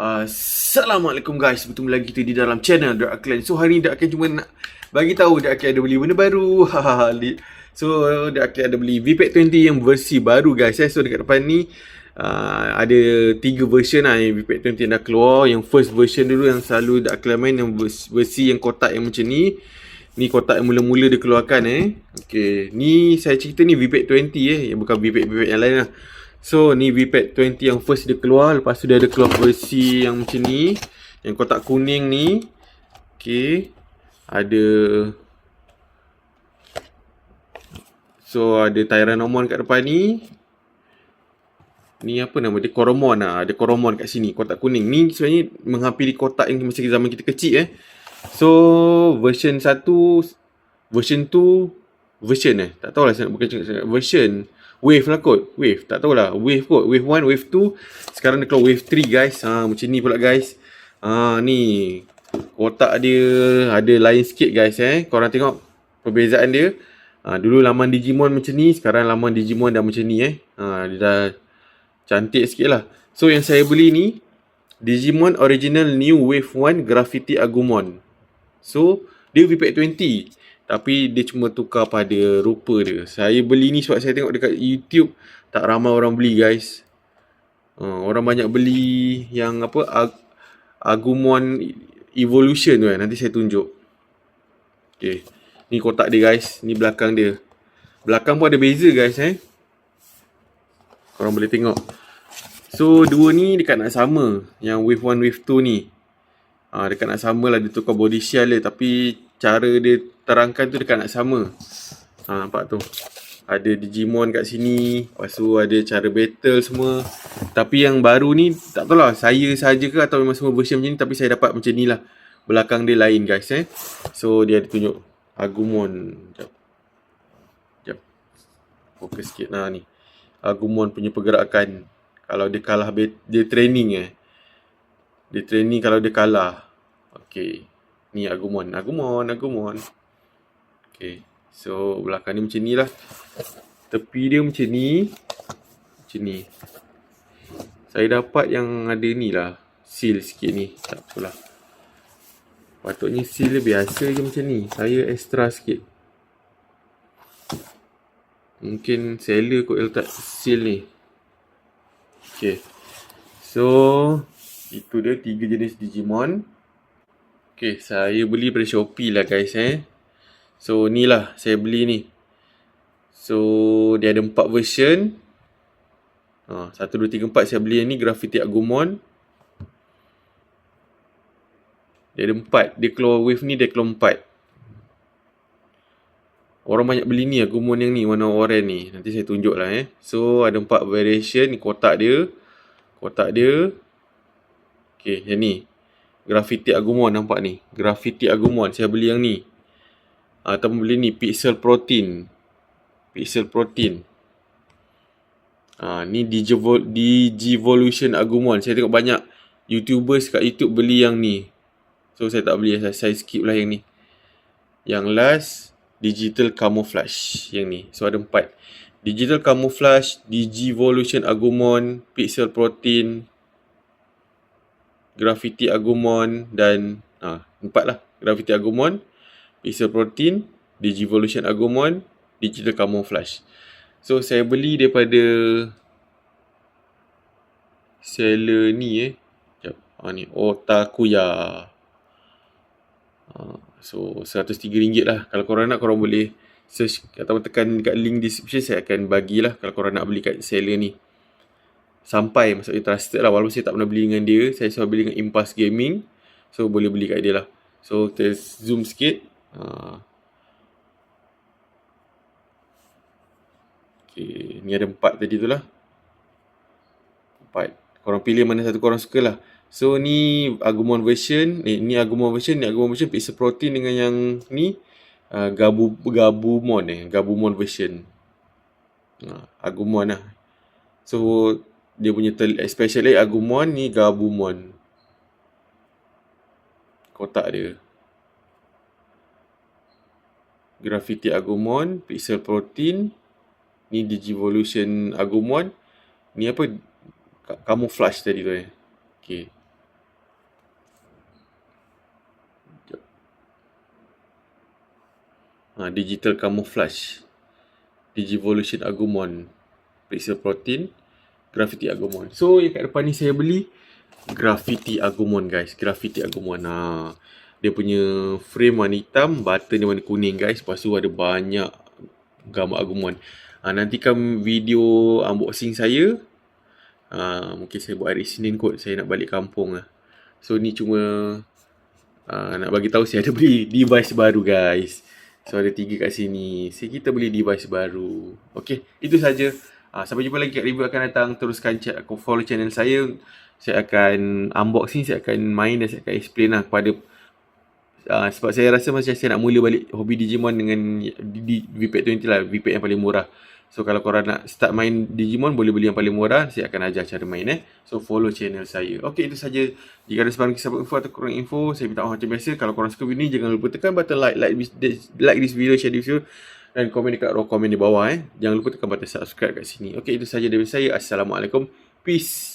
Assalamualaikum guys, bertemu lagi kita di dalam channel Dark Clan. So hari ni Dark Clan cuma nak bagi tahu Dark Clan ada beli benda baru. So Dark Clan ada beli VPAD 20 yang versi baru guys. So dekat depan ni ada 3 version lah yang VPAD 20 yang dah keluar. Yang first version dulu yang selalu Dark Clan main, yang versi yang kotak yang macam ni. Ni kotak yang mula-mula dia keluarkan Okay, ni saya cerita ni VPAD 20 yang bukan VPAD yang lain lah. So ni VPAD 20 yang first dia keluar. Lepas tu dia ada keluar versi yang macam ni, yang kotak kuning ni. Okay, ada, so ada Tyrannomon kat depan ni. Ni apa nama dia, Koromon lah. Ada Koromon kat sini, kotak kuning. Ni sebenarnya menghampiri kotak yang masa zaman kita kecil So version 1, version 2, version tak tahulah saya nak bukan cakap version. Wave lah kot. Wave. Tak tahulah. Wave kot. Wave 1, Wave 2. Sekarang dia keluar Wave 3 guys. Macam ni pula guys. Ni. Kotak dia ada lain sikit guys Korang tengok perbezaan dia. Dulu laman Digimon macam ni. Sekarang laman Digimon dah macam ni dia dah cantik sikit lah. So yang saya beli ni, Digimon Original New Wave 1 Graffiti Agumon. So dia VPAD 20. Tapi dia cuma tukar pada rupa dia. Saya beli ni sebab saya tengok dekat YouTube tak ramai orang beli guys. Orang banyak beli yang apa, Agumon Evolution tu Nanti saya tunjuk. Okay, ni kotak dia guys. Ni belakang dia. Belakang pun ada beza guys Korang boleh tengok. So dua ni dekat nak sama. Yang Wave 1, Wave 2 ni dekat nak sama lah. Dia tukar body shell dia, tapi cara dia terangkan tu dekat nak sama. Nampak tu. Ada Digimon kat sini. Lepas tu ada cara battle semua. Tapi yang baru ni, tak tahu lah saya saja ke atau memang semua version macam ni. Tapi saya dapat macam ni lah. Belakang dia lain guys So dia ada tunjuk Agumon. Sekejap. Fokus sikit ni. Agumon punya pergerakan. Kalau dia kalah, dia training Dia training kalau dia kalah. Okay, ni Agumon. Okay, so belakang ni macam ni lah. Tepi dia macam ni. Macam ni. Saya dapat yang ada ni lah, seal sikit ni. Tak apalah. Patutnya seal dia biasa je macam ni. Saya extra sikit. Mungkin seller kot letak seal ni. Okay, so itu dia 3 jenis Digimon. Okay, saya beli pada Shopee lah guys So ni lah saya beli ni. So dia ada 4 version. 1, 2, 3, 4 saya beli yang ni, Graffiti Agumon. Dia ada 4. Dia keluar wave ni, dia keluar 4. Orang banyak beli ni Agumon yang ni, warna orange ni. Nanti saya tunjuk lah So ada 4 variation. Ni kotak dia. Okay, yang ni Graffiti Agumon, nampak ni, Graffiti Agumon. Saya beli yang ni. Ataupun beli ni, Pixel Protein. Ni Digivolution Agumon. Saya tengok banyak YouTubers kat YouTube beli yang ni. So saya tak beli, saya skip lah yang ni. Yang last, Digital Camouflage. Yang ni. So ada 4. Digital Camouflage, Digivolution Agumon, Pixel Protein, Graffiti Agumon dan 4 lah. Graffiti Agumon, Pixel Protein, Digivolution Agumon, Digital Camouflage. So saya beli daripada seller ni ni Otakuya. So RM103 lah. Kalau korang nak, korang boleh search atau tekan dekat link description. Saya akan bagilah kalau korang nak beli kat seller ni. Sampai, maksudnya trusted lah. Walaupun saya tak pernah beli dengan dia, saya selalu beli dengan Impulse Gaming. So boleh beli kat dia lah. So kita zoom sikit. Okay, ni ada 4 tadi tu lah. 4. Korang pilih mana satu korang suka lah. So ni Agumon version. Ni Agumon version. Pixel Protein dengan yang ni Gabumon version. Agumon lah. So dia punya especially Agumon, ni Gabumon. Kotak dia. Graffiti Agumon, Pixel Protein. Ni Digivolution Agumon. Ni apa? Camouflage tadi tu Okay. Digital Camouflage, Digivolution Agumon, Pixel Protein, Graffiti Agumon. So yang kat depan ni saya beli Graffiti Agumon guys. Graffiti Agumon. Dia punya frame warna hitam, button dia warna kuning guys. Lepas tu ada banyak gambar Agumon. Nantikan video unboxing saya. Mungkin saya buat hari Isnin kot. Saya nak balik kampung lah. So ni cuma nak bagi tahu saya ada beli device baru guys. So ada 3 kat sini. Kita beli device baru. Okay, itu saja. Sampai jumpa lagi kat review akan datang. Teruskan follow channel saya. Saya akan unboxing, saya akan main dan saya akan explain lah kepada sebab saya rasa macam saya nak mula balik hobi Digimon dengan VPAD 20 lah, VPAD yang paling murah. So kalau korang nak start main Digimon, boleh beli yang paling murah. Saya akan ajar cara main So follow channel saya. Okay, itu saja. Jika ada sebarang kisah info atau kurang info, saya minta maaf macam biasa. Kalau korang suka video ni, jangan lupa tekan button like this video, share this video, dan komen dekat row komen di bawah Jangan lupa tekan button subscribe kat sini. Okay, itu saja dari saya. Assalamualaikum. Peace.